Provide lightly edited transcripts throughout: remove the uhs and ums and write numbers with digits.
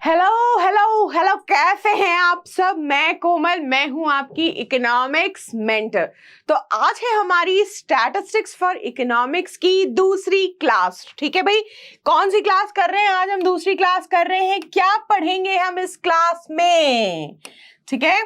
Hello hello hello, कैसे हैं आप सब। मैं कोमल, मैं हूं आपकी इकोनॉमिक्स मेंटर। तो आज है हमारी स्टैटिस्टिक्स फॉर इकोनॉमिक्स की दूसरी क्लास। ठीक है भाई, कौन सी क्लास कर रहे हैं आज हम? दूसरी क्लास कर रहे हैं। क्या पढ़ेंगे हम इस क्लास में? ठीक है,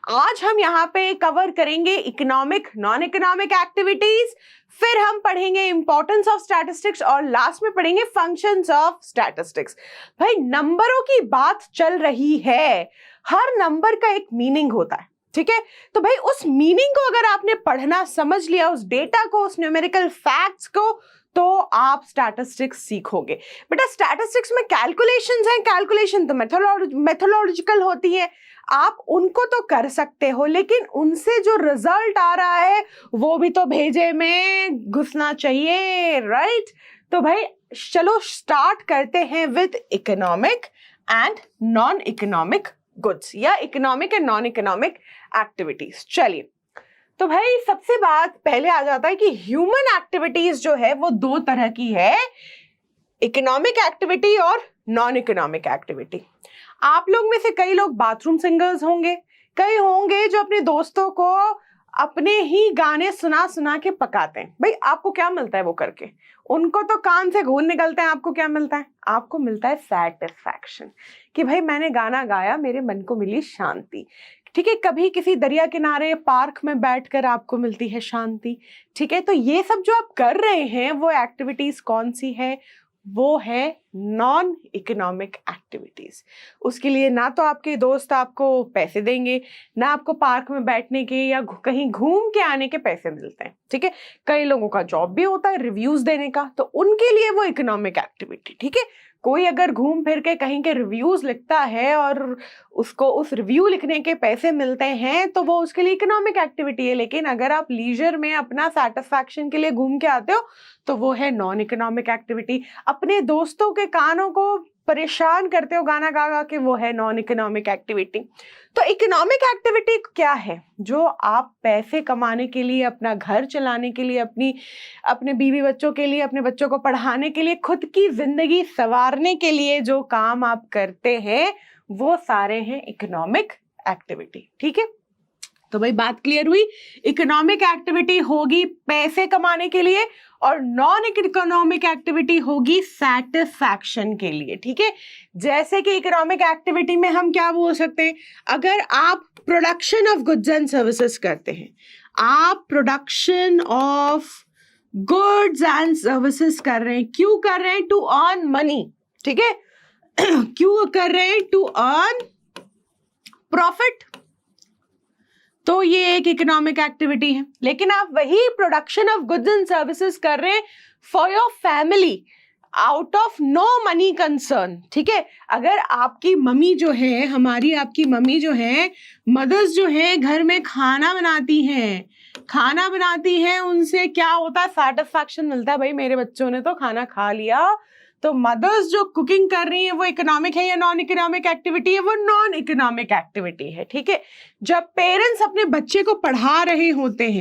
आज हम यहाँ पे कवर करेंगे इकोनॉमिक नॉन इकोनॉमिक एक्टिविटीज, फिर हम पढ़ेंगे इंपॉर्टेंस ऑफ स्टैटिस्टिक्स और लास्ट में पढ़ेंगे फंक्शंस ऑफ स्टैटिस्टिक्स। भाई, नंबरों की बात चल रही है, हर नंबर का एक मीनिंग होता है। ठीक है, तो भाई उस मीनिंग को अगर आपने पढ़ना समझ लिया, उस डेटा को, उस न्यूमेरिकल फैक्ट्स को, तो आप स्टैटिस्टिक्स सीखोगे। बेटा, स्टैटिस्टिक्स में कैलकुलेशंस हैं, कैलकुलेशन तो मेथोलॉजिकल होती है, आप उनको तो कर सकते हो, लेकिन उनसे जो रिजल्ट आ रहा है वो भी तो भेजे में घुसना चाहिए, राइट? तो भाई चलो स्टार्ट करते हैं with economic and non economic goods, या economic and non economic activities. चलिए, तो भाई सबसे बात पहले आ जाता है कि ह्यूमन एक्टिविटीज जो है वो दो तरह की है, इकोनॉमिक एक्टिविटी और नॉन इकोनॉमिक एक्टिविटी। आप लोग में से कई लोग बाथरूम सिंगर्स होंगे, कई होंगे जो अपने दोस्तों को अपने ही गाने सुना सुना के पकाते हैं। भाई आपको क्या मिलता है वो करके? उनको तो कान से घून निकलते हैं, आपको क्या मिलता है? आपको मिलता है सैटिस्फैक्शन, कि भाई मैंने गाना गाया, मेरे मन को मिली शांति। ठीक है, कभी किसी दरिया किनारे पार्क में बैठकर आपको मिलती है शांति। ठीक है, तो ये सब जो आप कर रहे हैं वो एक्टिविटीज कौन सी है? वो है नॉन इकोनॉमिक एक्टिविटीज। उसके लिए ना तो आपके दोस्त आपको पैसे देंगे, ना आपको पार्क में बैठने के या कहीं घूम के आने के पैसे मिलते हैं। ठीक है, कई लोगों का जॉब भी होता है रिव्यूज देने का, तो उनके लिए वो इकोनॉमिक एक्टिविटी। ठीक है, कोई अगर घूम फिर के कहीं के रिव्यूज लिखता है और उसको उस रिव्यू लिखने के पैसे मिलते हैं, तो वो उसके लिए इकोनॉमिक एक्टिविटी है। लेकिन अगर आप लीजर में अपना सेटिस्फैक्शन के लिए घूम के आते हो, तो वो है नॉन इकोनॉमिक एक्टिविटी। अपने दोस्तों के कानों को परेशान करते हो गाना गा गा के, वो है नॉन इकोनॉमिक एक्टिविटी। तो इकोनॉमिक एक्टिविटी क्या है? जो आप पैसे कमाने के लिए, अपना घर चलाने के लिए, अपने बीवी बच्चों के लिए, अपने बच्चों को पढ़ाने के लिए, खुद की जिंदगी संवारने के लिए जो काम आप करते हैं, वो सारे हैं इकोनॉमिक एक्टिविटी। ठीक है, तो भाई बात क्लियर हुई। इकोनॉमिक एक्टिविटी होगी पैसे कमाने के लिए और नॉन इकोनॉमिक एक्टिविटी होगी सेटिस्फैक्शन के लिए। ठीक है, जैसे कि इकोनॉमिक एक्टिविटी में हम क्या बोल सकते हैं? अगर आप production of goods and services करते हैं, आप production of goods and services कर रहे हैं, क्यों कर रहे हैं? To earn money. ठीक है, क्यों कर रहे हैं? To earn profit. तो ये एक इकोनॉमिक एक्टिविटी है। लेकिन आप वही production of goods and services कर रहे हैं for your family, out of no money concern. ठीक है, अगर आपकी मम्मी जो है, हमारी आपकी मम्मी जो है, मदर्स जो है, घर में खाना बनाती हैं, उनसे क्या होता है? सेटिस्फैक्शन मिलता है, भाई मेरे बच्चों ने तो खाना खा लिया। तो मदर्स जो कुकिंग कर रही है वो इकोनॉमिक है या नॉन इकोनॉमिक एक्टिविटी है? वो नॉन इकोनॉमिक एक्टिविटी है। ठीक है, जब पेरेंट्स अपने बच्चे को पढ़ा रहे होते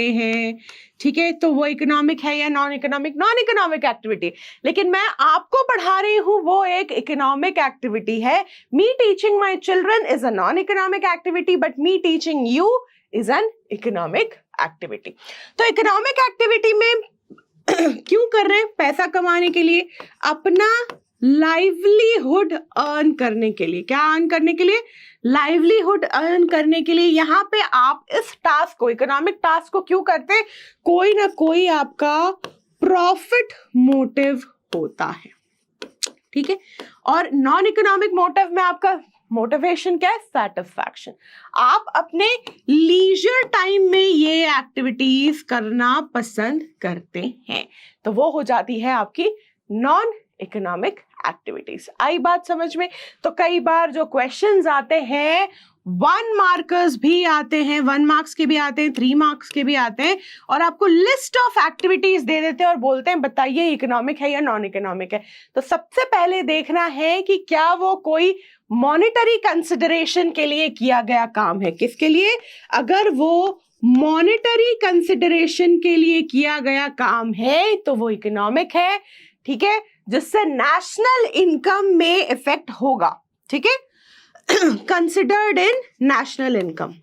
हैं, ठीक है, तो वो इकोनॉमिक है या non economic? Non economic activity. लेकिन मैं आपको पढ़ा रही हूं, वो एक इकोनॉमिक एक्टिविटी है। Me teaching my children is a non economic activity, but me teaching you is an economic activity. तो इकोनॉमिक एक्टिविटी में क्यों कर रहे हैं? पैसा कमाने के लिए, अपना लाइवलीहुड अर्न करने के लिए। क्या अर्न करने के लिए? लाइवलीहुड अर्न करने के लिए। यहाँ पे आप इस टास्क को, इकोनॉमिक टास्क को क्यों करते हैं? कोई ना कोई आपका प्रॉफिट मोटिव होता है। ठीक है, और नॉन इकोनॉमिक मोटिव में आपका मोटिवेशन क्या है? सेटिस्फैक्शन। आप अपने लीजर टाइम में ये एक्टिविटीज करना पसंद करते हैं, तो वो हो जाती है आपकी नॉन इकोनॉमिक एक्टिविटीज। आई बात समझ में? तो कई बार जो क्वेश्चंस आते हैं, 1 मार्कर्स भी आते हैं, 1 मार्क्स के भी आते हैं, 3 मार्क्स के भी आते हैं, और आपको लिस्ट ऑफ एक्टिविटीज दे देते हैं और बोलते हैं बताइए इकोनॉमिक है या नॉन इकोनॉमिक है। तो सबसे पहले देखना है कि क्या वो कोई मॉनेटरी कंसिडरेशन के लिए किया गया काम है। किसके लिए? अगर वो मॉनेटरी कंसिडरेशन के लिए किया गया काम है तो वो इकोनॉमिक है। ठीक है, जिससे नेशनल इनकम में इफेक्ट होगा, ठीक है, considered in national income,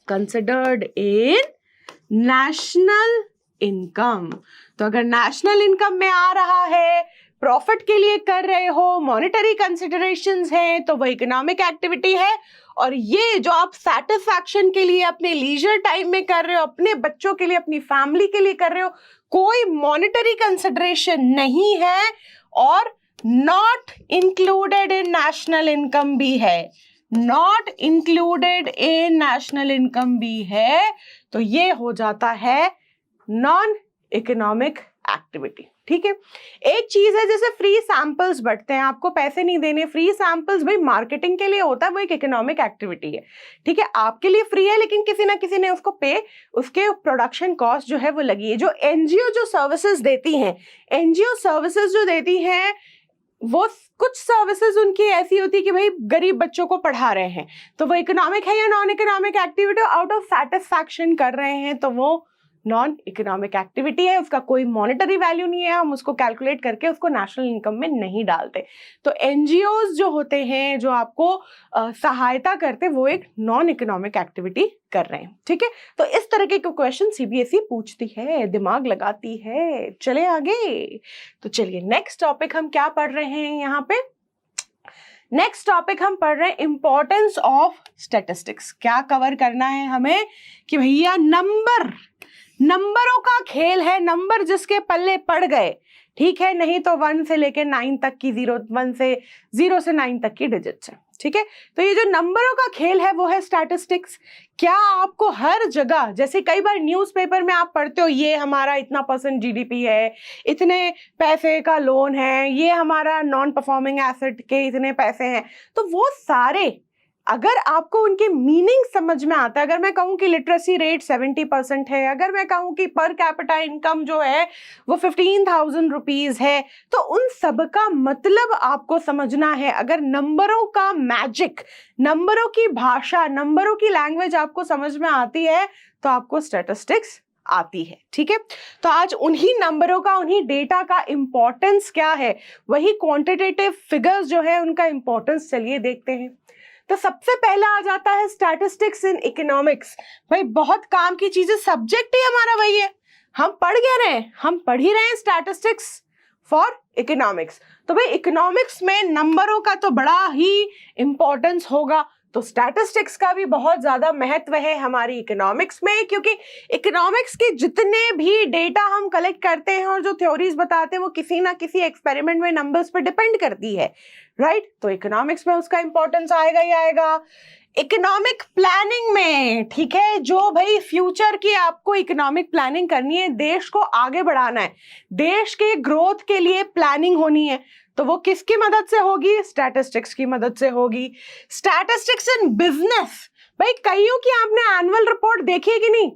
considered in national income. तो अगर नेशनल इनकम में आ रहा है, प्रॉफिट के लिए कर रहे हो, मॉनेटरी कंसिडरेशंस हैं, तो वो इकोनॉमिक एक्टिविटी है। और ये जो आप सेटिस्फैक्शन के लिए अपने लीजर टाइम में कर रहे हो, अपने बच्चों के लिए, अपनी फैमिली के लिए कर रहे हो, कोई मॉनेटरी कंसिडरेशन नहीं है और not included in national income भी है, not included in national income भी है, तो ये हो जाता है नॉन इकोनॉमिक एक्टिविटी, ठीक है। एक चीज है जैसे फ्री सैंपल्स बंटते हैं, आपको पैसे नहीं देने, फ्री सैंपल्स भाई मार्केटिंग के लिए होता है, वो एक इकोनॉमिक एक्टिविटी है, ठीक है। आपके लिए फ्री है लेकिन किसी ना किसी ने उसको पे, उसके प्रोडक्शन कॉस्ट जो है वो लगी है। जो एनजीओ जो सर्विसेज देती हैं, एनजीओ सर्विसेज जो देती हैं, वो कुछ सर्विसेज उनकी ऐसी होती है कि भाई गरीब बच्चों को पढ़ा रहे हैं, तो वो इकोनॉमिक है या non economic activity, out of satisfaction कर रहे हैं, तो वो नॉन इकोनॉमिक एक्टिविटी है, उसका कोई मॉनेटरी वैल्यू नहीं है, हम उसको कैलकुलेट करके उसको नेशनल इनकम में नहीं डालते। तो एनजीओज जो होते हैं, जो आपको सहायता करते, वो एक नॉन इकोनॉमिक एक्टिविटी कर रहे हैं, ठीक है। तो इस तरह के क्वेश्चन सीबीएसई पूछती है, दिमाग लगाती है। चले आगे, तो चलिए नेक्स्ट टॉपिक हम क्या पढ़ रहे हैं यहाँ पे। नेक्स्ट टॉपिक हम पढ़ रहे हैं इंपॉर्टेंस ऑफ स्टैटिस्टिक्स। क्या कवर करना है हमें कि भैया नंबरों का खेल है, नंबर जिसके पल्ले पड़ गए, ठीक है, नहीं तो 1 से लेकर 9 तक की 0 से 9 तक की डिजिट्स है, ठीक है। तो ये जो नंबरों का खेल है वो है स्टैटिस्टिक्स। क्या आपको हर जगह, जैसे कई बार न्यूज़पेपर में आप पढ़ते हो ये हमारा इतना % जीडीपी है, इतने पैसे का लोन है, ये हमारा नॉन परफॉर्मिंग एसेट के इतने पैसे हैं, तो वो सारे अगर आपको उनके मीनिंग समझ में आता है, अगर मैं कहूँ कि लिटरेसी रेट 70% है, अगर मैं कहूँ कि पर कैपिटा इनकम जो है वो 15,000 रुपीज है, तो उन सब का मतलब आपको समझना है। अगर नंबरों का मैजिक, नंबरों की भाषा, नंबरों की लैंग्वेज आपको समझ में आती है, तो आपको स्टैटिस्टिक्स आती है, ठीक है। तो आज उन्हीं नंबरों का, उन्हीं डेटा का इंपॉर्टेंस क्या है, वही क्वांटिटेटिव फिगर्स जो है उनका इंपॉर्टेंस चलिए देखते हैं। तो सबसे पहला आ जाता है स्टैटिस्टिक्स इन इकोनॉमिक्स। भाई बहुत काम की चीजें, सब्जेक्ट ही हमारा वही है, हम पढ़ क्या रहे हैं, हम पढ़ ही रहे हैं स्टैटिस्टिक्स फॉर इकोनॉमिक्स। तो भाई इकोनॉमिक्स में नंबरों का तो बड़ा ही इंपॉर्टेंस होगा, तो स्टैटिस्टिक्स का भी बहुत ज्यादा महत्व है हमारी इकोनॉमिक्स में, क्योंकि इकोनॉमिक्स के जितने भी डेटा हम कलेक्ट करते हैं और जो थ्योरीज बताते हैं वो किसी ना किसी एक्सपेरिमेंट में नंबर्स पर डिपेंड करती है, राइट। तो इकोनॉमिक्स में उसका इंपॉर्टेंस आएगा ही आएगा। इकोनॉमिक प्लानिंग में, ठीक है, जो भाई फ्यूचर की आपको इकोनॉमिक प्लानिंग करनी है, देश को आगे बढ़ाना है, देश के ग्रोथ के लिए प्लानिंग होनी है, तो वो किसकी मदद से होगी, स्टैटिस्टिक्स की मदद से होगी। स्टैटिस्टिक्स इन बिजनेस, भाई कईयों की आपने एनुअल रिपोर्ट देखी है कि नहीं,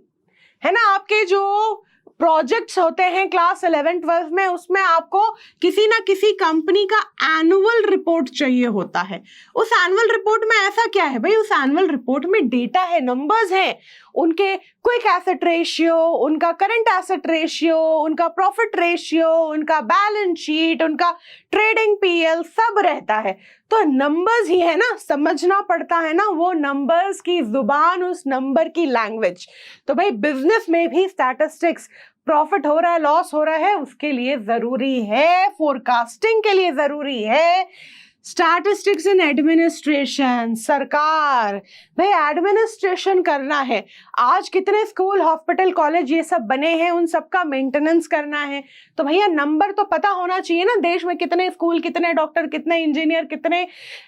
है ना। आपके जो प्रोजेक्ट्स होते हैं क्लास 11-12 में, उसमें आपको किसी ना किसी कंपनी का एनुअल रिपोर्ट चाहिए होता है। उस एनुअल रिपोर्ट में ऐसा क्या है भाई, उस एनुअल रिपोर्ट में डेटा है, नंबर्स हैं, उनके क्विक एसेट रेशियो, उनका करंट एसेट रेशियो, उनका प्रॉफिट रेशियो, उनका बैलेंस शीट, उनका ट्रेडिंग पीएल, सब रहता है। तो नंबर्स ही है ना, समझना पड़ता है ना वो नंबर्स की जुबान, उस नंबर की लैंग्वेज। तो भाई बिजनेस में भी स्टैटिस्टिक्स, प्रॉफिट हो रहा है, लॉस हो रहा है, उसके लिए जरूरी है, फोरकास्टिंग के लिए जरूरी है। स्टैटिस्टिक्स इन एडमिनिस्ट्रेशन, सरकार, भाई एडमिनिस्ट्रेशन करना है। आज कितने स्कूल, हॉस्पिटल, कॉलेज ये सब बने हैं, उन सब का मेंटेनेंस करना है, तो भैया नंबर तो पता होना चाहिए ना, देश में कितने स्कूल, कितने डॉक्टर, कितने इंजीनियर, कितने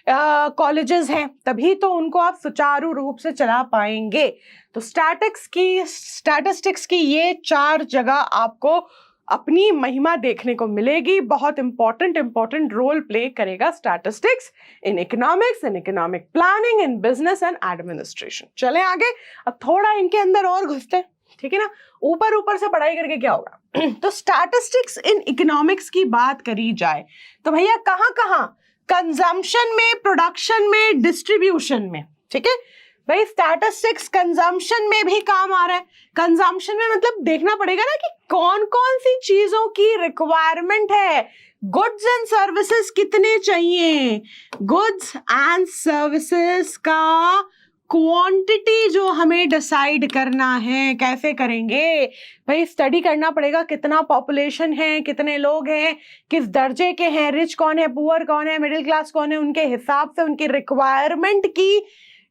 कॉलेजेस हैं, तभी तो उनको आप सुचारू रूप से चला पाएंगे। तो स्टैटिस्टिक्स की ये 4 जगह आपको अपनी महिमा देखने को मिलेगी। बहुत इंपॉर्टेंट रोल प्ले करेगा statistics in economics, in economic planning, in business and administration. चले आगे, अब थोड़ा इनके अंदर और घुसते हैं, ठीक है ना। ऊपर से पढ़ाई करके क्या होगा। तो स्टैटिस्टिक्स इन इकोनॉमिक्स की बात करी जाए तो भैया कहाँ, कंजम्पशन में, प्रोडक्शन में, डिस्ट्रीब्यूशन में, ठीक है। भाई स्टैटिस्टिक्स कंजम्पशन में भी काम आ रहा है। कंजम्पशन में मतलब देखना पड़ेगा ना कि कौन कौन सी चीजों की रिक्वायरमेंट है, गुड्स एंड सर्विसेज कितने चाहिए, गुड्स एंड सर्विसेज का क्वांटिटी जो हमें डिसाइड करना है, कैसे करेंगे भाई, स्टडी करना पड़ेगा कितना पॉपुलेशन है, कितने लोग हैं, किस दर्जे के हैं, रिच कौन है, पुअर कौन है, मिडिल क्लास कौन है, उनके हिसाब से उनकी रिक्वायरमेंट की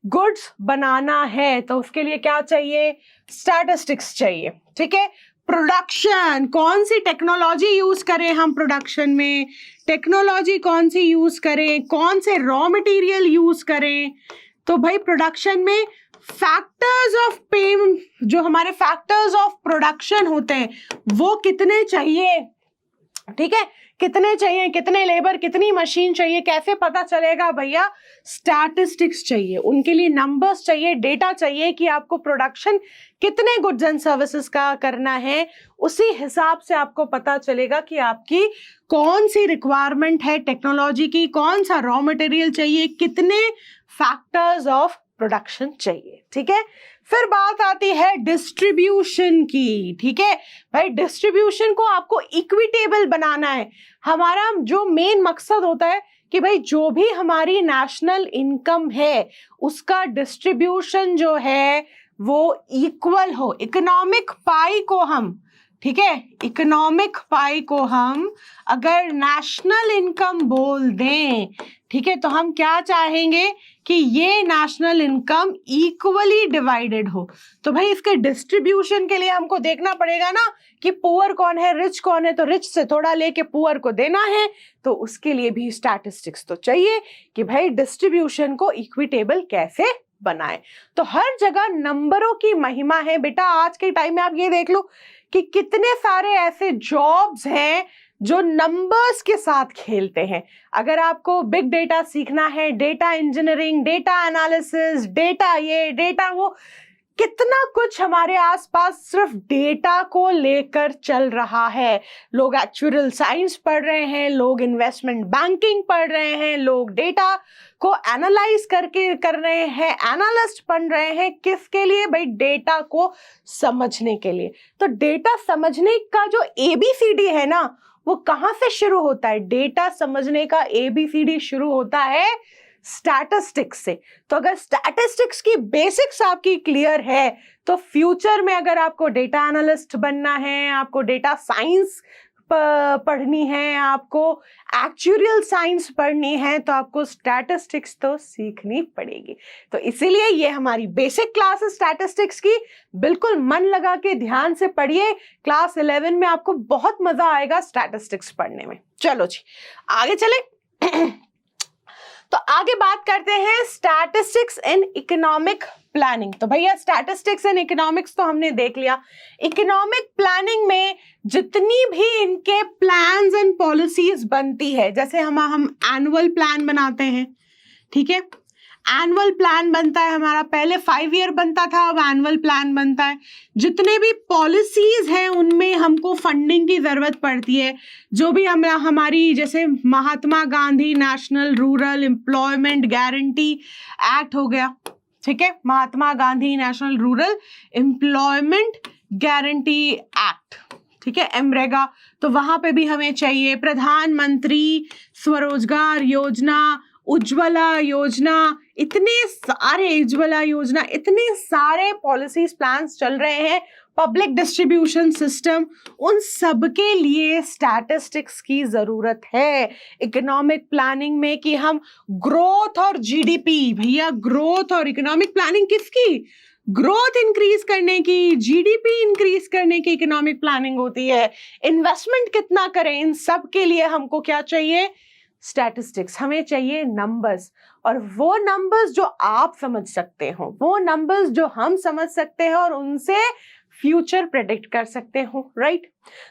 गुड्स बनाना है। तो उसके लिए क्या चाहिए, स्टैटिस्टिक्स चाहिए। ठीक है, प्रोडक्शन, कौन सी टेक्नोलॉजी यूज करें हम प्रोडक्शन में, टेक्नोलॉजी कौन सी यूज करें, कौन से रॉ मटेरियल यूज करें। तो भाई प्रोडक्शन में फैक्टर्स ऑफ पेमेंट, जो हमारे फैक्टर्स ऑफ प्रोडक्शन होते हैं वो कितने चाहिए। ठीक है, कितने चाहिए, कितने लेबर, कितनी मशीन चाहिए, कैसे पता चलेगा भैया, स्टैटिस्टिक्स चाहिए, उनके लिए नंबर्स चाहिए, डेटा चाहिए कि आपको प्रोडक्शन कितने गुड्स एंड सर्विसेज का करना है, उसी हिसाब से आपको पता चलेगा कि आपकी कौन सी रिक्वायरमेंट है टेक्नोलॉजी की, कौन सा रॉ मटेरियल चाहिए, कितने फैक्टर्स ऑफ प्रोडक्शन चाहिए। ठीक है, फिर बात आती है डिस्ट्रीब्यूशन की। ठीक है भाई, डिस्ट्रीब्यूशन को आपको इक्विटेबल बनाना है। हमारा जो मेन मकसद होता है कि भाई जो भी हमारी नेशनल इनकम है उसका डिस्ट्रीब्यूशन जो है वो इक्वल हो। इकोनॉमिक पाई को हम, ठीक है, इकोनॉमिक पाई को हम अगर नेशनल इनकम बोल दें, ठीक है, तो हम क्या चाहेंगे कि ये नेशनल इनकम इक्वली डिवाइडेड हो। तो भाई इसके डिस्ट्रीब्यूशन के लिए हमको देखना पड़ेगा ना कि पुअर कौन है, रिच कौन है, तो रिच से थोड़ा लेके पुअर को देना है, तो उसके लिए भी स्टैटिस्टिक्स तो चाहिए कि भाई डिस्ट्रीब्यूशन को इक्विटेबल कैसे बनाए। तो हर जगह नंबरों की महिमा है बेटा। आज के टाइम में आप ये देख लो कि कितने सारे ऐसे जॉब्स हैं जो नंबर्स के साथ खेलते हैं। अगर आपको बिग डेटा सीखना है, data engineering, data analysis, data ये, डेटा वो, कितना कुछ हमारे आसपास सिर्फ डेटा को लेकर चल रहा है। लोग एक्चुअल साइंस पढ़ रहे हैं, लोग इन्वेस्टमेंट बैंकिंग पढ़ रहे हैं, लोग डेटा को एनालाइज करके कर रहे हैं, एनालिस्ट बन रहे हैं। किसके लिए भाई, डेटा को समझने के लिए। तो डेटा समझने का जो ABCD है ना, वो कहां से शुरू होता है, डेटा समझने का ABCD शुरू होता है स्टैटिस्टिक्स से। तो अगर स्टैटिस्टिक्स की बेसिक्स आपकी क्लियर है तो फ्यूचर में अगर आपको डेटा एनालिस्ट बनना है, आपको डेटा साइंस पढ़नी है, आपको एक्चुअल साइंस पढ़नी है, तो आपको स्टैटिस्टिक्स तो सीखनी पड़ेगी। तो इसीलिए ये हमारी बेसिक क्लास है स्टैटिस्टिक्स की। बिल्कुल मन लगा के ध्यान से पढ़िए। क्लास 11 में आपको बहुत मजा आएगा स्टैटिस्टिक्स पढ़ने में। चलो जी आगे चले। तो आगे बात करते हैं स्टैटिस्टिक्स इन इकोनॉमिक प्लानिंग। तो भैया स्टैटिस्टिक्स एंड इकोनॉमिक्स तो हमने देख लिया। इकोनॉमिक प्लानिंग में जितनी भी इनके प्लान्स एंड पॉलिसीज बनती है, जैसे हम एनुअल प्लान बनाते हैं, ठीक है, एनुअल प्लान बनता है हमारा, पहले 5 ईयर बनता था, अब एनुअल प्लान बनता है। जितने भी पॉलिसीज हैं उनमें हमको फंडिंग की जरूरत पड़ती है। जो भी हमारी जैसे Mahatma Gandhi national rural employment guarantee act हो गया, ठीक है, Mahatma Gandhi national rural employment guarantee act, ठीक है, एमरेगा, तो वहां पे भी हमें चाहिए। प्रधानमंत्री स्वरोजगार योजना, उज्ज्वला योजना, इतने सारे उज्ज्वला योजना, इतने सारे पॉलिसीज प्लान्स चल रहे हैं, पब्लिक डिस्ट्रीब्यूशन सिस्टम, उन सब के लिए स्टैटिस्टिक्स की जरूरत है इकोनॉमिक प्लानिंग में कि हम ग्रोथ और जीडीपी, भैया ग्रोथ और इकोनॉमिक प्लानिंग किसकी, ग्रोथ इंक्रीज करने की, जीडीपी इंक्रीज करने की इकोनॉमिक प्लानिंग होती है। इन्वेस्टमेंट कितना करें, इन सब के लिए हमको क्या चाहिए, स्टैटिस्टिक्स। हमें चाहिए नंबर्स, और वो नंबर्स जो आप समझ सकते हो, वो नंबर्स जो हम समझ सकते हैं और उनसे फ्यूचर प्रेडिक्ट कर सकते हो, राइट।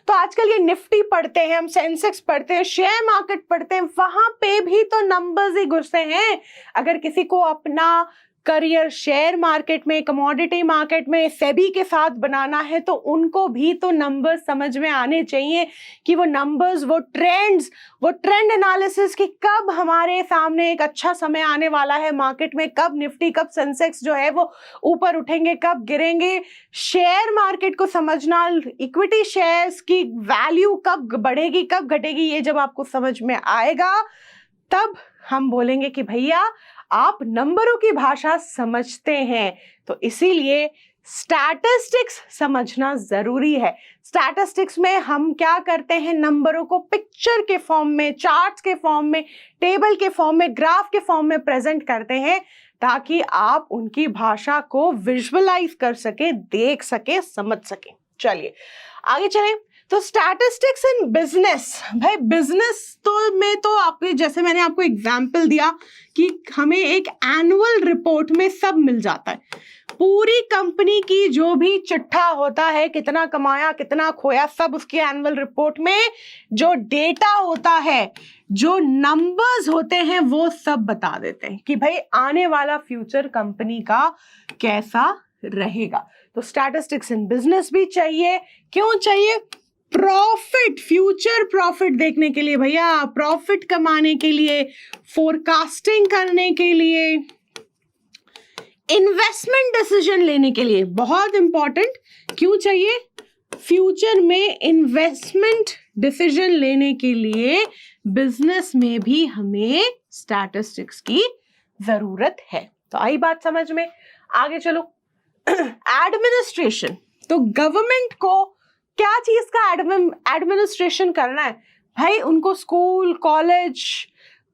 तो आजकल ये निफ्टी पढ़ते हैं हम, सेंसेक्स पढ़ते हैं, शेयर मार्केट पढ़ते हैं, वहां पे भी तो नंबर्स ही घुसे हैं। अगर किसी को अपना करियर शेयर मार्केट में, कमोडिटी मार्केट में, सेबी के साथ बनाना है तो उनको भी तो नंबर्स समझ में आने चाहिए कि वो नंबर्स, वो ट्रेंड्स, वो ट्रेंड एनालिसिस कि कब हमारे सामने एक अच्छा समय आने वाला है मार्केट में, कब निफ्टी, कब सेंसेक्स जो है वो ऊपर उठेंगे, कब गिरेंगे। शेयर मार्केट को समझना, इक्विटी शेयर्स की वैल्यू कब बढ़ेगी, कब घटेगी, ये जब आपको समझ में आएगा तब हम बोलेंगे कि भैया आप नंबरों की भाषा समझते हैं। तो इसीलिए स्टैटिस्टिक्स समझना जरूरी है। स्टैटिस्टिक्स में हम क्या करते हैं, नंबरों को पिक्चर के फॉर्म में, चार्ट्स के फॉर्म में, टेबल के फॉर्म में, ग्राफ के फॉर्म में प्रेजेंट करते हैं ताकि आप उनकी भाषा को विजुअलाइज कर सके, देख सके, समझ सके। चलिए आगे चलें। तो स्टैटिस्टिक्स इन बिजनेस, भाई बिजनेस में तो आपके, जैसे मैंने आपको एग्जांपल दिया कि हमें एक एनुअल रिपोर्ट में सब मिल जाता है, पूरी कंपनी की जो भी चिट्ठा होता है, कितना कमाया, कितना खोया, सब उसकी एनुअल रिपोर्ट में जो डेटा होता है, जो नंबर्स होते हैं, वो सब बता देते हैं कि भाई आने वाला फ्यूचर कंपनी का कैसा रहेगा। तो स्टैटिस्टिक्स इन बिजनेस भी चाहिए। क्यों चाहिए? प्रॉफिट, फ्यूचर प्रॉफिट देखने के लिए भैया, प्रॉफिट कमाने के लिए, फोरकास्टिंग करने के लिए, इन्वेस्टमेंट डिसीजन लेने के लिए, बहुत इंपॉर्टेंट। क्यों चाहिए? फ्यूचर में इन्वेस्टमेंट डिसीजन लेने के लिए बिजनेस में भी हमें स्टैटिस्टिक्स की जरूरत है। तो आई बात समझ में? आगे चलो। एडमिनिस्ट्रेशन, तो गवर्नमेंट को क्या चीज का एडमिनिस्ट्रेशन करना है? भाई उनको school, college,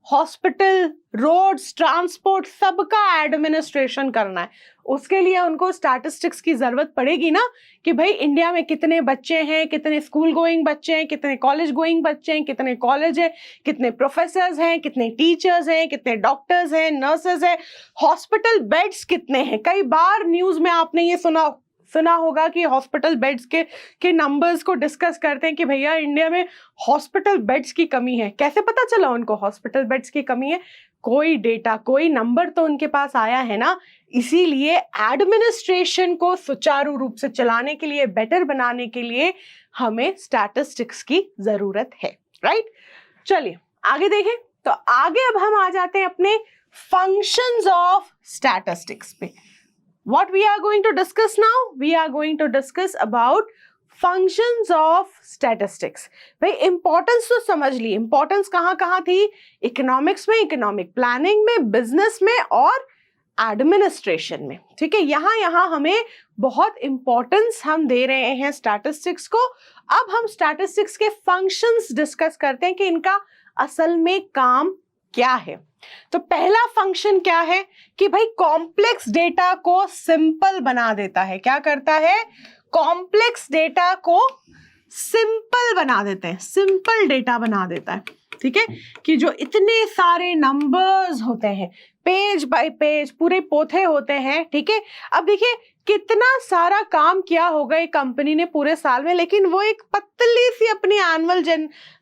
hospital, roads, transport, सबका एडमिनिस्ट्रेशन करना है। उसके लिए उनको स्टैटिस्टिक्स की जरूरत पड़ेगी ना, कि भाई इंडिया में कितने बच्चे हैं, कितने स्कूल गोइंग बच्चे हैं, कितने कॉलेज गोइंग बच्चे हैं, कितने कॉलेज है, कितने प्रोफेसर्स हैं, कितने टीचर्स हैं, कितने डॉक्टर्स हैं, नर्सेज हैं, हॉस्पिटल बेड्स कितने हैं। कई बार न्यूज में आपने ये सुना होगा कि हॉस्पिटल बेड्स के नंबर्स को डिस्कस करते हैं कि भैया इंडिया में हॉस्पिटल बेड्स की कमी है। कैसे पता चला उनको हॉस्पिटल बेड्स की कमी है? कोई डेटा, कोई नंबर तो उनके पास आया है ना। इसीलिए एडमिनिस्ट्रेशन को सुचारू रूप से चलाने के लिए, बेटर बनाने के लिए हमें स्टैटिस्टिक्स की जरूरत है, राइट? चलिए आगे देखें। तो आगे अब हम आ जाते हैं अपने फंक्शंस ऑफ स्टैटिस्टिक्स पे। What we are going to discuss now? We are going to discuss about functions of statistics. भाई इंपॉर्टेंस तो समझ ली, इंपॉर्टेंस कहाँ कहाँ थी? इकोनॉमिक्स में, इकोनॉमिक प्लानिंग में, बिजनेस में और एडमिनिस्ट्रेशन में। ठीक है, यहाँ हमें बहुत इंपॉर्टेंस हम दे रहे हैं स्टैटिस्टिक्स को। अब हम स्टैटिस्टिक्स के फंक्शंस डिस्कस करते हैं कि इनका असल में काम क्या है। तो पहला फंक्शन क्या है कि भाई कॉम्प्लेक्स डेटा को सिंपल बना देता है। क्या करता है? कॉम्प्लेक्स डेटा को सिंपल बना देते हैं, सिंपल डेटा बना देता है। ठीक है, कि जो इतने सारे नंबर्स होते हैं, पेज बाय पेज पूरे पोथे होते हैं। ठीक है, अब देखिए कितना सारा काम किया होगा एक कंपनी ने पूरे साल में, लेकिन वो एक पतली सी अपनी एनुअल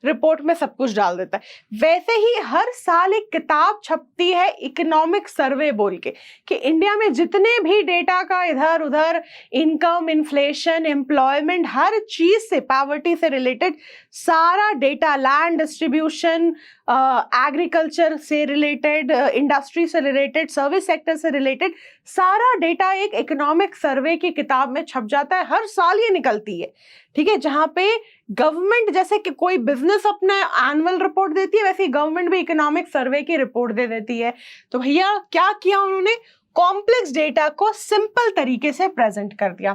रिपोर्ट में सब कुछ डाल देता है। वैसे ही हर साल एक किताब छपती है इकोनॉमिक सर्वे बोल के, कि इंडिया में जितने भी डेटा का इधर उधर, इनकम, इन्फ्लेशन, एम्प्लॉयमेंट, हर चीज से, पॉवर्टी से रिलेटेड सारा डेटा, लैंड डिस्ट्रीब्यूशन, एग्रीकल्चर से रिलेटेड, इंडस्ट्री से रिलेटेड, सर्विस सेक्टर से रिलेटेड सारा डेटा एक इकोनॉमिक सर्वे की किताब में छप जाता है। हर साल ये निकलती है। ठीक है, जहां पे गवर्नमेंट, जैसे कि कोई बिजनेस अपना एनुअल रिपोर्ट देती है, वैसे ही गवर्नमेंट भी इकोनॉमिक सर्वे की रिपोर्ट दे देती है। तो भैया क्या किया उन्होंने? कॉम्प्लेक्स डेटा को सिंपल तरीके से प्रेजेंट कर दिया।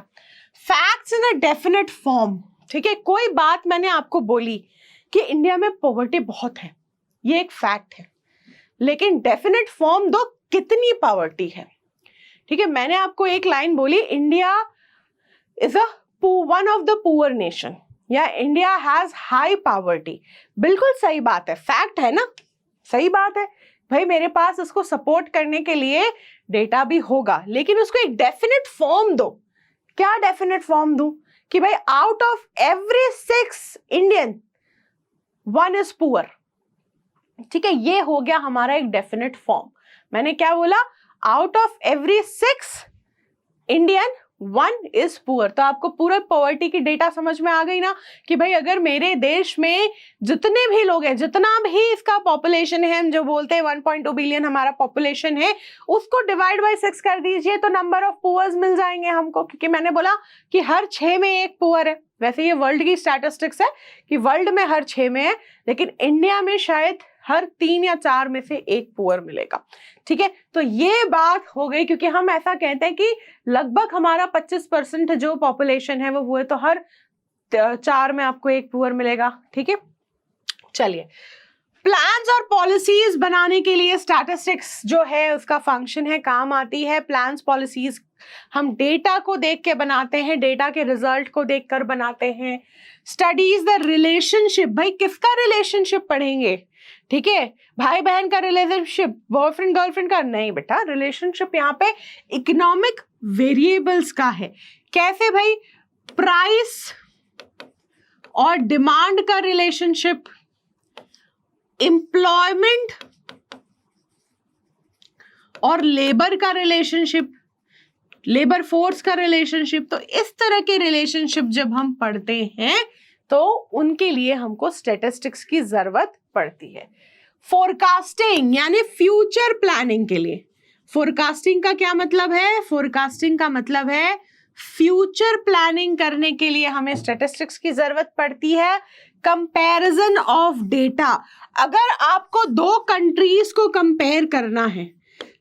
Facts in a definite form. ठीक है, कोई बात मैंने आपको बोली कि इंडिया में पॉवर्टी बहुत है, ये एक फैक्ट है, लेकिन डेफिनेट फॉर्म दो कितनी पॉवर्टी है। ठीक है, मैंने आपको एक लाइन बोली, India is a one of the poor nation, या इंडिया हैज हाई पॉवर्टी। बिल्कुल सही बात है, फैक्ट है ना, सही बात है भाई। मेरे पास इसको सपोर्ट करने के लिए डेटा भी होगा, लेकिन उसको एक डेफिनेट फॉर्म दो। क्या डेफिनेट फॉर्म दूं? कि भाई out of every 6 Indian 1 is poor. ठीक है, ये हो गया हमारा एक डेफिनेट फॉर्म। मैंने क्या बोला? Out of every 6 Indian 1 is poor. तो आपको पूरा पॉवर्टी की डेटा समझ में आ गई ना कि भाई अगर मेरे देश में जितने भी लोग हैं, जितना भी इसका पॉपुलेशन है, हम जो बोलते हैं 1.2 बिलियन हमारा पॉपुलेशन है, उसको डिवाइड बाय 6 कर दीजिए तो नंबर ऑफ पुअर्स मिल जाएंगे हमको, क्योंकि मैंने बोला कि हर 6 में एक पुअर है। वैसे ये वर्ल्ड की स्टैटिस्टिक्स है कि वर्ल्ड में हर 6 में है, लेकिन इंडिया में शायद हर 3 या 4 में से एक पुअर मिलेगा। ठीक है, तो ये बात हो गई, क्योंकि हम ऐसा कहते हैं कि लगभग हमारा 25% जो पॉपुलेशन है वो है, तो हर 4 में आपको एक पुअर मिलेगा। ठीक है, चलिए, प्लान्स और पॉलिसीज बनाने के लिए स्टैटिस्टिक्स जो है उसका फंक्शन है, काम आती है। प्लान्स पॉलिसीज हम डेटा को देख के बनाते हैं, डेटा के रिजल्ट को देखकर बनाते हैं। स्टडीज द रिलेशनशिप, भाई किसका रिलेशनशिप पढ़ेंगे? ठीक है, भाई बहन का रिलेशनशिप, बॉयफ्रेंड गर्लफ्रेंड का नहीं बेटा, रिलेशनशिप यहाँ पे इकोनॉमिक वेरिएबल्स का है। कैसे भाई? प्राइस और डिमांड का रिलेशनशिप, एम्प्लॉयमेंट और लेबर का रिलेशनशिप, लेबर फोर्स का रिलेशनशिप। तो इस तरह के रिलेशनशिप जब हम पढ़ते हैं तो उनके लिए हमको स्टैटिस्टिक्स की जरूरत पड़ती है। फोरकास्टिंग यानी फ्यूचर प्लानिंग के लिए, फोरकास्टिंग का क्या मतलब है? फोरकास्टिंग का मतलब है फ्यूचर प्लानिंग करने के लिए हमें स्टैटिस्टिक्स की जरूरत पड़ती है। कंपैरिजन ऑफ डेटा, अगर आपको 2 कंट्रीज को कंपेयर करना है,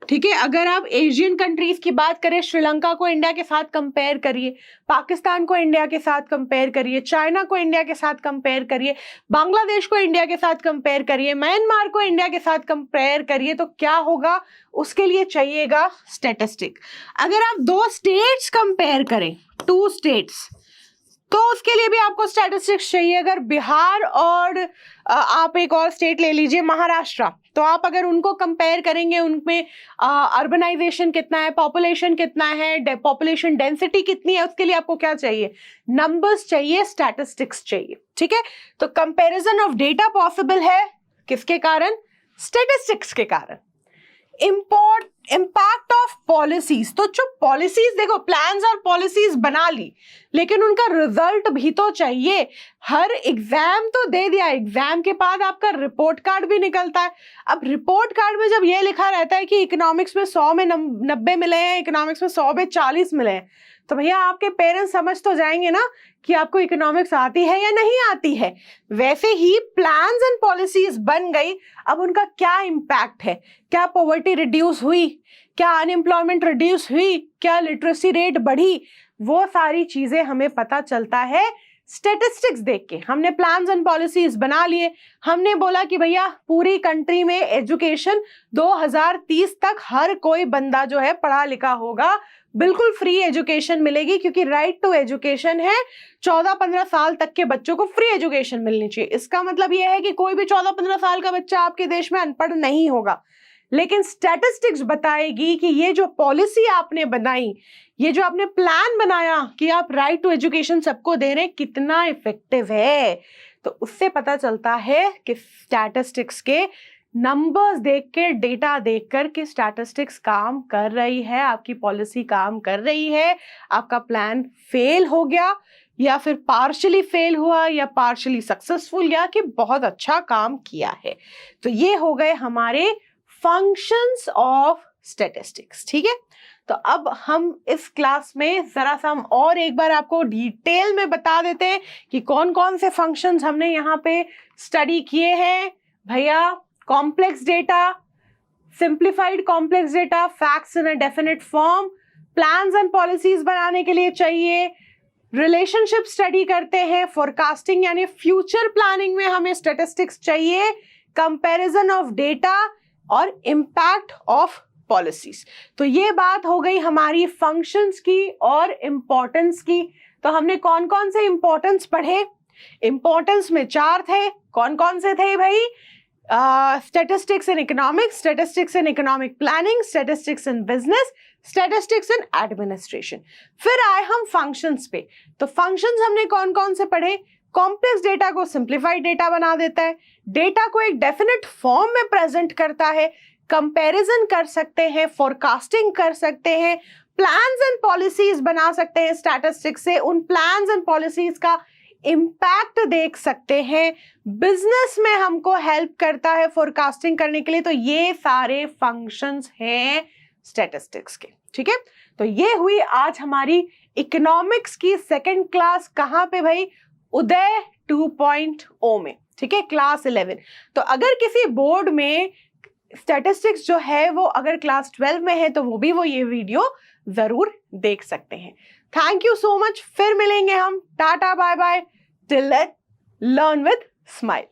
ठीक है, अगर आप एशियन कंट्रीज की बात करें, श्रीलंका को इंडिया के साथ कंपेयर करिए, पाकिस्तान को इंडिया के साथ कंपेयर करिए, चाइना को इंडिया के साथ कंपेयर करिए, बांग्लादेश को इंडिया के साथ कंपेयर करिए, म्यांमार को इंडिया के साथ कंपेयर करिए, तो क्या होगा? उसके लिए चाहिएगा स्टैटिस्टिक। अगर आप 2 स्टेट्स कंपेयर करें, 2 स्टेट्स, तो उसके लिए भी आपको स्टैटिस्टिक्स चाहिए। अगर बिहार और आप एक और स्टेट ले लीजिए महाराष्ट्र, तो आप अगर उनको कंपेयर करेंगे, उनमें अर्बनाइजेशन कितना है, पॉपुलेशन कितना है, पॉपुलेशन डेंसिटी कितनी है, उसके लिए आपको क्या चाहिए? नंबर्स चाहिए, स्टैटिस्टिक्स चाहिए। ठीक है, तो कंपैरिजन ऑफ डेटा पॉसिबल है किसके कारण? स्टैटिस्टिक्स के कारण। इम्पैक्ट ऑफ पॉलिसीज, तो जो पॉलिसीज, देखो प्लान्स और पॉलिसीज बना ली, लेकिन उनका रिजल्ट भी तो चाहिए। हर एग्जाम तो दे दिया, एग्जाम के बाद आपका रिपोर्ट कार्ड भी निकलता है। अब रिपोर्ट कार्ड में जब ये लिखा रहता है कि इकोनॉमिक्स में 100 में 90 मिले हैं, इकोनॉमिक्स में 100 में 40 मिले हैं, तो भैया आपके पेरेंट्स समझ तो जाएंगे ना कि आपको इकोनॉमिक्स आती है या नहीं आती है। वैसे ही प्लान्स एंड पॉलिसीज बन गई, अब उनका क्या इम्पैक्ट है? क्या पॉवर्टी रिड्यूस हुई? क्या अनएम्प्लॉयमेंट रिड्यूस हुई? क्या लिटरेसी रेट बढ़ी? वो सारी चीजें हमें पता चलता है स्टैटिस्टिक्स देख के। हमने प्लान्स एंड पॉलिसीज बना लिए, हमने बोला कि भैया पूरी कंट्री में एजुकेशन 2030 तक हर कोई बंदा जो है पढ़ा लिखा होगा, बिल्कुल फ्री एजुकेशन मिलेगी, क्योंकि राइट टू एजुकेशन है। 14-15 साल तक के बच्चों को फ्री एजुकेशन मिलनी चाहिए। इसका मतलब यह है कि कोई भी 14-15 साल का बच्चा आपके देश में अनपढ़ नहीं होगा। लेकिन स्टैटिस्टिक्स बताएगी कि ये जो पॉलिसी आपने बनाई, ये जो आपने प्लान बनाया कि आप राइट टू एजुकेशन सबको दे रहे हैं, कितना इफेक्टिव है। तो उससे पता चलता है कि स्टैटिस्टिक्स के नंबर्स देख के, डेटा देखकर कि स्टैटिस्टिक्स काम कर रही है, आपकी पॉलिसी काम कर रही है, आपका प्लान फेल हो गया या फिर पार्शियली फेल हुआ या पार्शियली सक्सेसफुल, या कि बहुत अच्छा काम किया है। तो ये हो गए हमारे फंक्शंस ऑफ स्टैटिस्टिक्स। ठीक है, तो अब हम इस क्लास में जरा सा हम और एक बार आपको डिटेल में बता देते हैं कि कौन कौन से फंक्शंस हमने यहाँ पे स्टडी किए हैं। भैया, complex data, simplified complex data, facts in a definite form, plans and policies बनाने के लिए चाहिए, रिलेशनशिप स्टडी करते हैं, फोरकास्टिंग यानी फ्यूचर प्लानिंग में हमें स्टैटिस्टिक्स चाहिए, कंपैरिजन ऑफ डेटा और इम्पैक्ट ऑफ पॉलिसीज। तो ये बात हो गई हमारी फंक्शंस की और इंपॉर्टेंस की। तो हमने कौन कौन से इंपॉर्टेंस पढ़े? इंपॉर्टेंस में 4 थे। कौन कौन से थे भाई? Statistics in economics, statistics in economic planning, statistics in business, statistics in administration. फिर आए हम फंक्शंस पे। तो फंक्शंस हमने कौन कौन से पढ़े? कॉम्प्लेक्स डेटा को सिंप्लीफाइड डेटा बना देता है, डेटा को एक डेफिनेट फॉर्म में प्रेजेंट करता है, कंपैरिजन कर सकते हैं, फोरकास्टिंग कर सकते हैं, प्लान्स एंड पॉलिसीज बना सकते हैं स्टैटिस्टिक्स से, उन प्लान्स एंड पॉलिसीज का इम्पैक्ट देख सकते हैं, बिजनेस में हमको हेल्प करता है फोरकास्टिंग करने के लिए। तो ये सारे फंक्शंस हैं स्टैटिस्टिक्स के, ठीक है। तो ये हुई आज हमारी इकोनॉमिक्स की सेकंड क्लास। कहां पे भाई? उदय 2.0 में, ठीक है, क्लास 11। तो अगर किसी बोर्ड में स्टैटिस्टिक्स जो है वो अगर क्लास 12 में है तो वो ये वीडियो जरूर देख सकते हैं। Thank you so much. फिर मिलेंगे हम। Tata bye bye. Till then learn with smile.